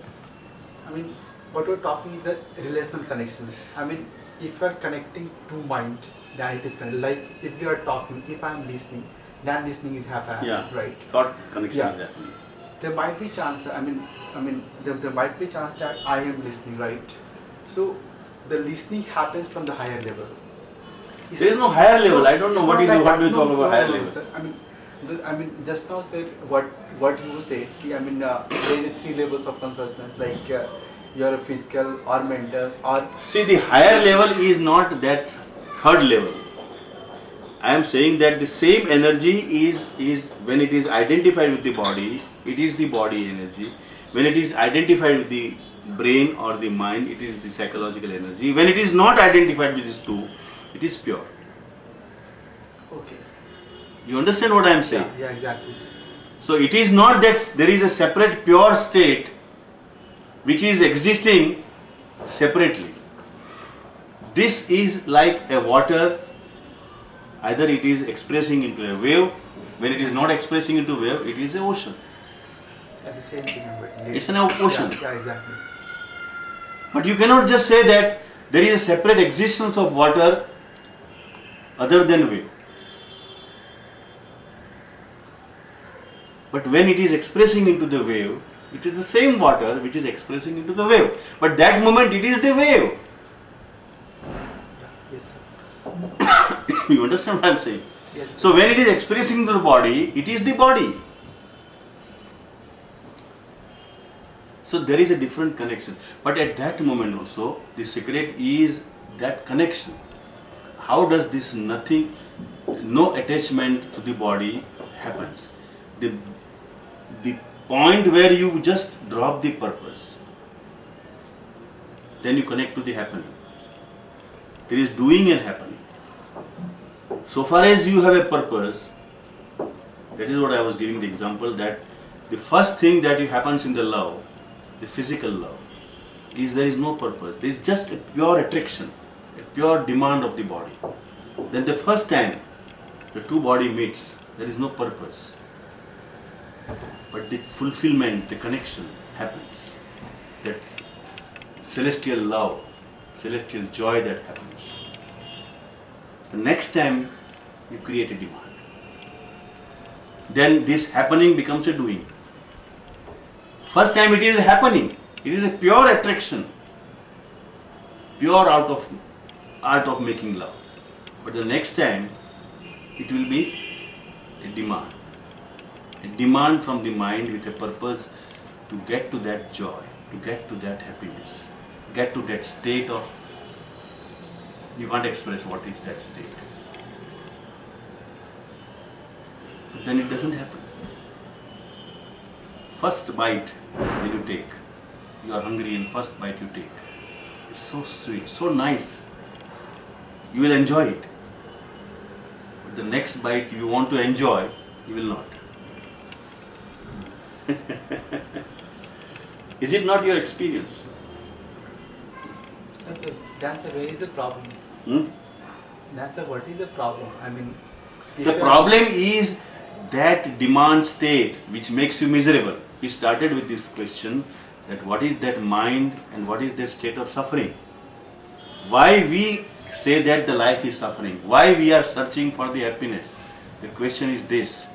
I mean, what we're talking is the relational connections. I mean, if you're connecting to mind, then it is connected. Like if we are talking, if I'm listening, then listening is happening, Yeah. right? Thought connection Yeah. is happening. There might be chance. There might be chance that I am listening, right? So the listening happens from the higher level. There is no higher level. I don't know It's what not is like what that. we talk about higher level. Sir. I mean, just now said what you say. There is 3 levels of consciousness, like your physical or mental or. See, the higher level is not that third level. I am saying that the same energy is when it is identified with the body, it is the body energy. When it is identified with the brain or the mind, it is the psychological energy. When it is not identified with these two, it is pure. Okay. You understand what I am saying? Yeah, exactly. Sir. So it is not that there is a separate pure state which is existing separately. This is like a water, either it is expressing into a wave, when it is not expressing into wave, it is an ocean. And the same thing. It's an ocean. Yeah, exactly. Sir. But you cannot just say that there is a separate existence of water other than wave. But when it is expressing into the wave, it is the same water which is expressing into the wave. But that moment it is the wave. Yes, sir. You understand what I am saying? Yes. Sir. So when it is expressing into the body, it is the body. So there is a different connection. But at that moment also, the secret is that connection. How does this nothing, no attachment to the body happens? The point where you just drop the purpose, then you connect to the happening. There is doing and happening. So far as you have a purpose, that is what I was giving the example, that the first thing that happens in the love, the physical love, is there is no purpose. There is just a pure attraction, a pure demand of the body. Then the first time the two body meets, there is no purpose. But the fulfillment, the connection happens. That celestial love, celestial joy that happens. The next time you create a demand. Then this happening becomes a doing. First time it is happening. It is a pure attraction. Pure out of art of making love. But the next time it will be a demand. A demand from the mind with a purpose to get to that joy, to get to that happiness, get to that state of, you can't express what is that state. But then it doesn't happen. First bite when you take, you are hungry and first bite you take, it's so sweet, so nice. You will enjoy it. But the next bite you want to enjoy, you will not. Is it not your experience? Sir, that's where is the problem? That's what is the problem? The problem is that demand state which makes you miserable. We started with this question that what is that mind and what is that state of suffering? Why we say that the life is suffering? Why we are searching for the happiness? The question is this.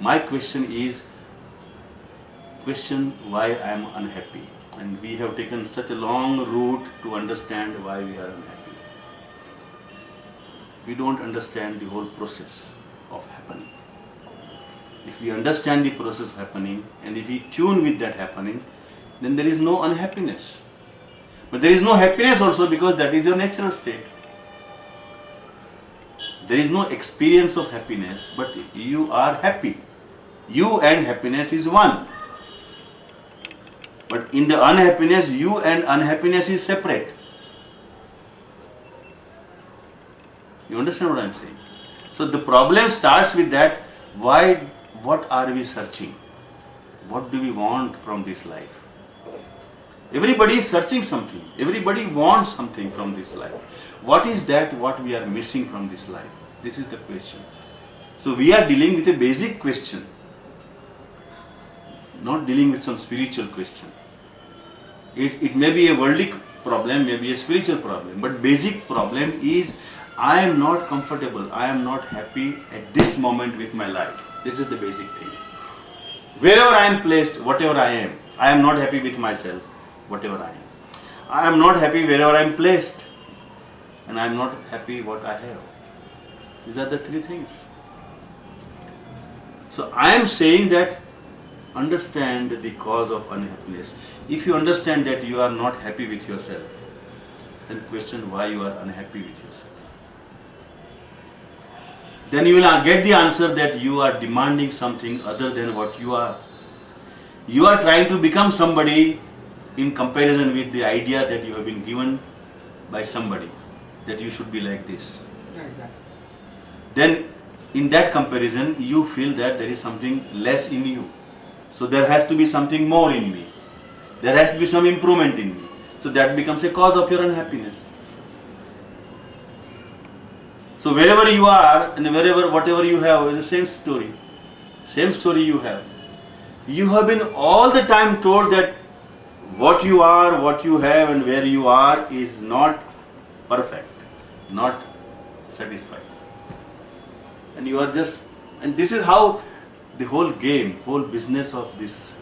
My question is why I am unhappy. And we have taken such a long route to understand why we are unhappy. We don't understand the whole process of happening. If we understand the process happening and if we tune with that happening, then there is no unhappiness. But there is no happiness also because that is your natural state. There is no experience of happiness, but you are happy. You and happiness is one. But in the unhappiness, you and unhappiness is separate. You understand what I am saying? So the problem starts with that, what are we searching? What do we want from this life? Everybody is searching something. Everybody wants something from this life. What is that what we are missing from this life? This is the question. So we are dealing with a basic question, not dealing with some spiritual question. It may be a worldly problem, maybe a spiritual problem, but basic problem is I am not comfortable, I am not happy at this moment with my life. This is the basic thing. Wherever I am placed, whatever I am not happy with myself, whatever I am. I am not happy wherever I am placed, and I am not happy what I have. These are the three things. So I am saying that understand the cause of unhappiness. If you understand that you are not happy with yourself, then question why you are unhappy with yourself. Then you will get the answer that you are demanding something other than what you are. You are trying to become somebody in comparison with the idea that you have been given by somebody that you should be like this. Then in that comparison you feel that there is something less in you. So there has to be something more in me. There has to be some improvement in me. So that becomes a cause of your unhappiness. So wherever you are and whatever you have is the same story. Same story you have. You have been all the time told that what you are, what you have and where you are is not perfect, not satisfied. And you are just, and this is how the whole game, whole business of this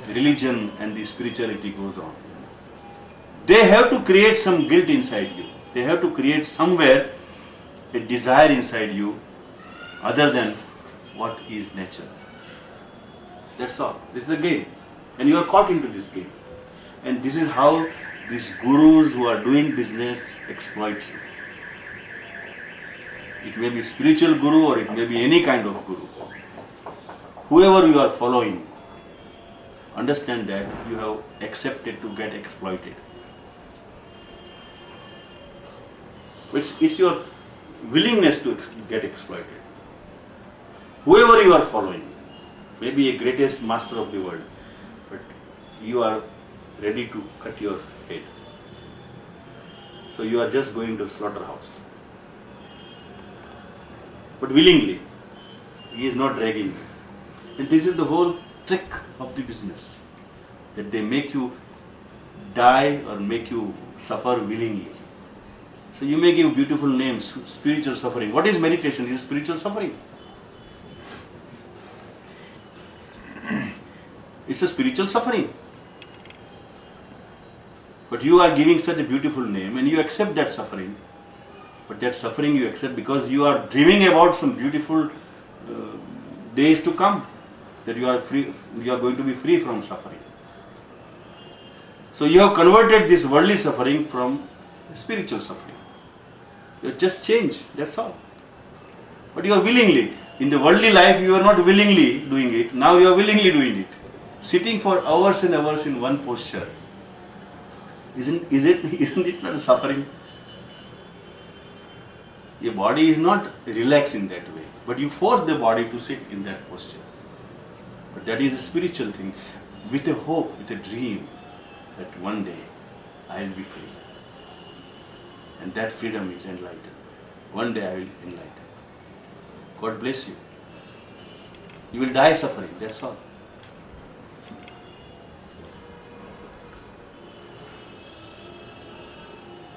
religion and the spirituality goes on. They have to create some guilt inside you. They have to create somewhere a desire inside you other than what is nature. That's all. This is the game. And you are caught into this game. And this is how these gurus who are doing business exploit you. It may be spiritual guru or it may be any kind of guru. Whoever you are following, understand that you have accepted to get exploited. It's your willingness to get exploited. Whoever you are following, maybe a greatest master of the world, but you are ready to cut your head. So you are just going to slaughterhouse. But willingly, he is not dragging you. And this is the whole trick of the business, that they make you die or make you suffer willingly. So you may give beautiful names, spiritual suffering. What is meditation? It is spiritual suffering. It's a spiritual suffering. But you are giving such a beautiful name and you accept that suffering. But that suffering you accept because you are dreaming about some beautiful days to come, that you are free, you are going to be free from suffering. So you have converted this worldly suffering from spiritual suffering. You just change, that's all. But you are willingly. In the worldly life you are not willingly doing it, now you are willingly doing it. Sitting for hours and hours in one posture. Isn't it not suffering? Your body is not relaxed in that way, but you force the body to sit in that posture. But that is a spiritual thing, with a hope, with a dream that one day I will be free. And that freedom is enlightened. One day I will enlighten. God bless you. You will die suffering, that's all.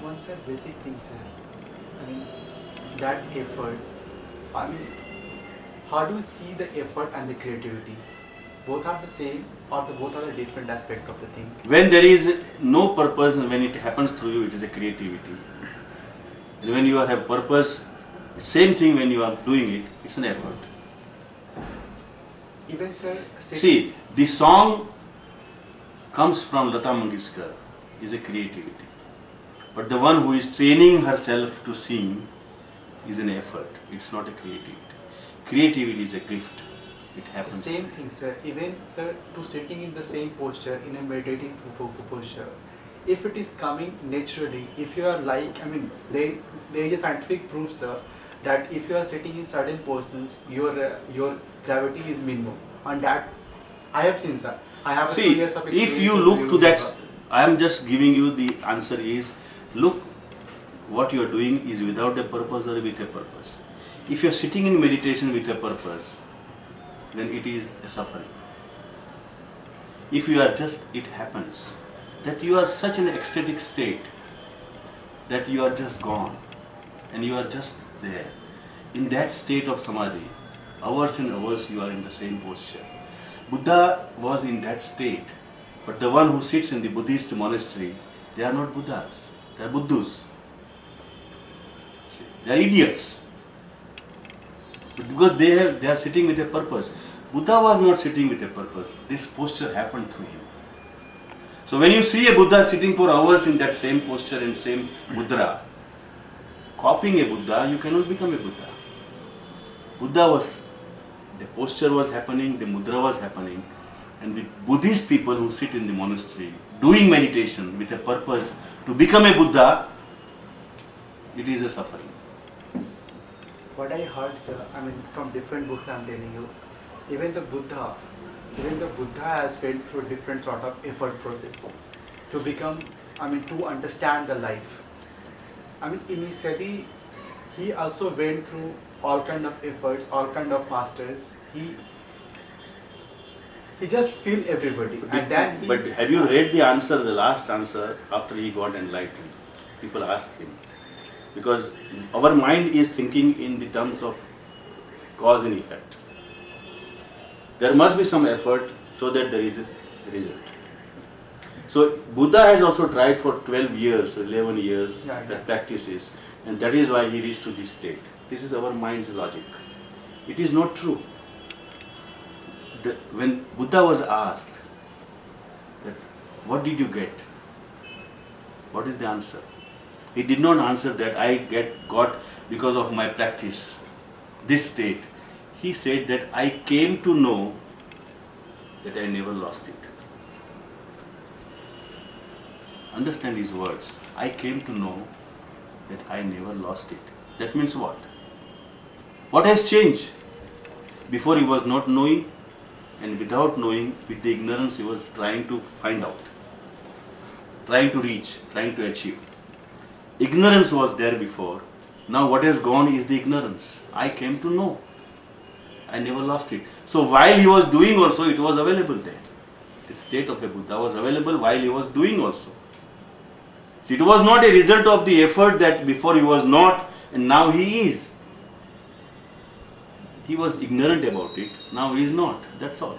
One said basic things, sir. I mean, that effort. I mean, how do you see the effort and the creativity? Both are the same, or both are a different aspect of the thing? When there is no purpose, when it happens through you, it is a creativity. And when you have purpose, same thing when you are doing it, it's an effort. Even sir, see, the song comes from Lata Mangeshkar, is a creativity. But the one who is training herself to sing is an effort. It's not a creativity. Creativity is a gift. It happens. The same thing, sir. Even, sir, to sitting in the same posture, in a meditative posture, if it is coming naturally, if you are like, I mean, there is a scientific proof, sir, that if you are sitting in certain persons, your gravity is minimum. And that, I have seen, sir. I have 2 years of experience. If you look to that, I am just giving you the answer is, look, what you are doing is without a purpose or with a purpose. If you're sitting in meditation with a purpose, then it is a suffering. If you are just, it happens that you are such an ecstatic state that you are just gone and you are just there. In that state of samadhi, hours and hours you are in the same posture. Buddha was in that state, but the one who sits in the Buddhist monastery, they are not Buddhas, they are Buddhus. They are idiots. But because they are sitting with a purpose. Buddha was not sitting with a purpose. This posture happened through him. So when you see a Buddha sitting for hours in that same posture and same mudra, copying a Buddha, you cannot become a Buddha. Buddha was, the posture was happening, the mudra was happening, and the Buddhist people who sit in the monastery doing meditation with a purpose to become a Buddha, it is a suffering. What I heard, sir, from different books I'm telling you, even the Buddha has went through different sort of effort process to become, to understand the life. Initially, he also went through all kind of efforts, all kind of masters. He just feel everybody. But have you read the answer, the last answer, after he got enlightened? People asked him. Because our mind is thinking in the terms of cause and effect. There must be some effort so that there is a result. So Buddha has also tried for 12 years, 11 years, that practices, and that is why he reached to this state. This is our mind's logic. It is not true. When Buddha was asked that, what did you get? What is the answer? He did not answer that I got because of my practice, this state. He said that I came to know that I never lost it. Understand his words. I came to know that I never lost it. That means what? What has changed? Before he was not knowing, and without knowing, with the ignorance he was trying to find out, trying to reach, trying to achieve. Ignorance was there before. Now what has gone is the ignorance. I came to know. I never lost it. So while he was doing also, it was available there. The state of a Buddha was available while he was doing also. So it was not a result of the effort that before he was not and now he is. He was ignorant about it, now he is not. That's all.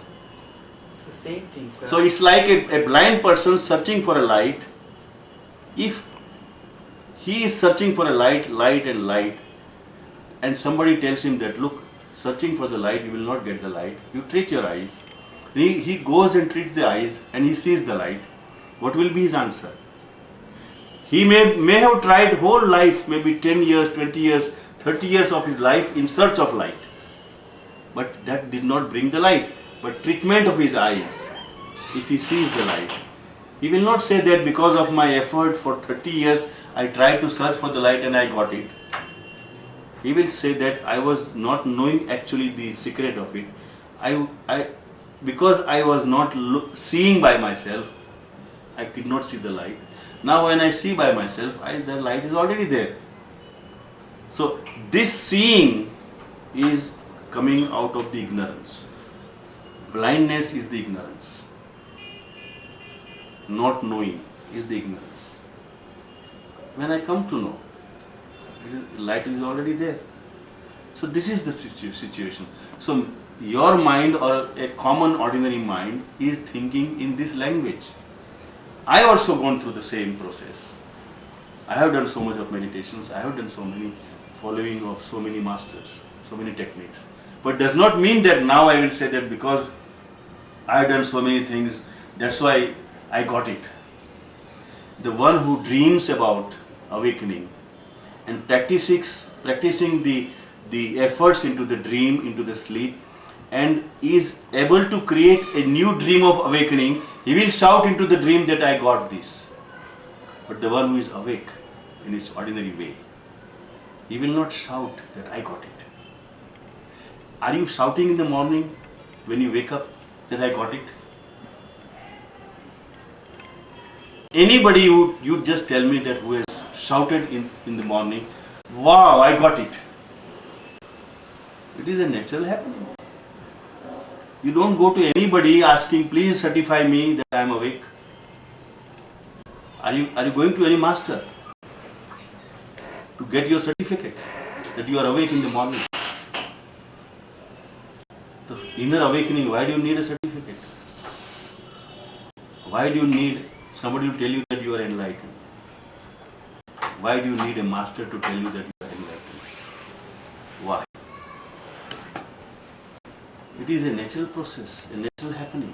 The same thing, sir. So it's like a blind person searching for a light. If he is searching for a light, and somebody tells him that, look, searching for the light, you will not get the light. You treat your eyes. He goes and treats the eyes and he sees the light. What will be his answer? He may have tried whole life, maybe 10 years, 20 years, 30 years of his life in search of light. But that did not bring the light. But treatment of his eyes, if he sees the light, he will not say that because of my effort for 30 years, I tried to search for the light and I got it. He will say that I was not knowing actually the secret of it. Because I was not seeing by myself, I could not see the light. Now when I see by myself, the light is already there. So this seeing is coming out of the ignorance. Blindness is the ignorance. Not knowing is the ignorance. When I come to know, light is already there. So this is the situation. So your mind or a common ordinary mind is thinking in this language. I also gone through the same process. I have done so much of meditations. I have done so many following of so many masters, so many techniques. But does not mean that now I will say that because I have done so many things, that's why I got it. The one who dreams about awakening and practicing the efforts into the dream, into the sleep, and is able to create a new dream of awakening, he will shout into the dream that I got this. But the one who is awake in its ordinary way, he will not shout that I got it. Are you shouting in the morning when you wake up that I got it? Anybody you just tell me that who has shouted in the morning, wow, I got it. It is a natural happening. You don't go to anybody asking, please certify me that I am awake. Are you going to any master to get your certificate that you are awake in the morning? The inner awakening, why do you need a certificate? Why do you need somebody to tell you that you are enlightened? Why do you need a master to tell you that you are enlightened? Why? It is a natural process, a natural happening.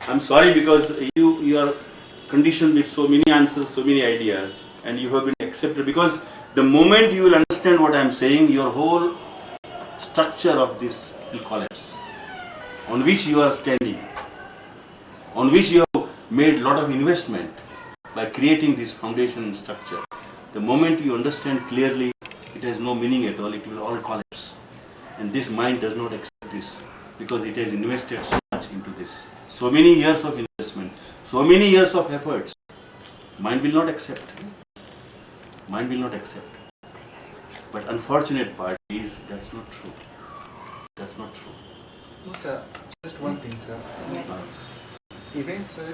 I'm sorry because you are conditioned with so many answers, so many ideas, and you have been accepted. Because the moment you will understand what I am saying, your whole structure of this will collapse, on which you are standing, on which you have made a lot of investment by creating this foundation and structure. The moment you understand clearly, it has no meaning at all, it will all collapse. And this mind does not accept this because it has invested so much into this. So many years of investment, so many years of efforts. Mind will not accept. Mind will not accept. But unfortunate part is that's not true. That's not true. No, sir. Just one thing, sir. Even sir,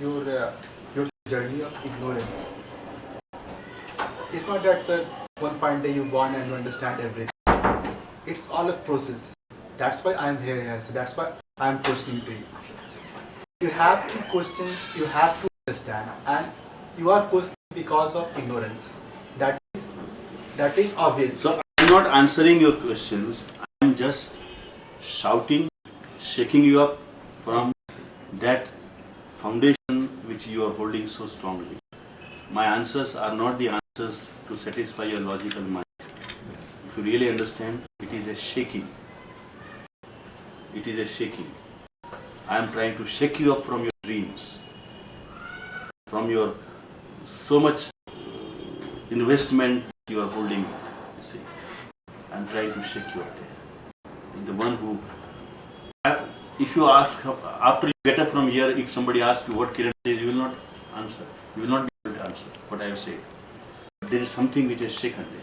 your journey of ignorance. It's not that, sir, one fine day you born and you understand everything. It's all a process. That's why I'm here, sir. That's why I'm questioning to you. You have to question, you have to understand, and you are questioning because of ignorance. That is obvious. So I'm not answering your questions. I'm just shouting, shaking you up from that foundation which you are holding so strongly. My answers are not the answers to satisfy your logical mind. If you really understand, it is a shaking. It is a shaking. I am trying to shake you up from your dreams, from your so much investment you are holding. You see, I am trying to shake you up there. The one who, if you ask after you get up from here, if somebody asks you what Kiran says, you will not answer. You will not be able to answer what I have said. There is something which is shaken there.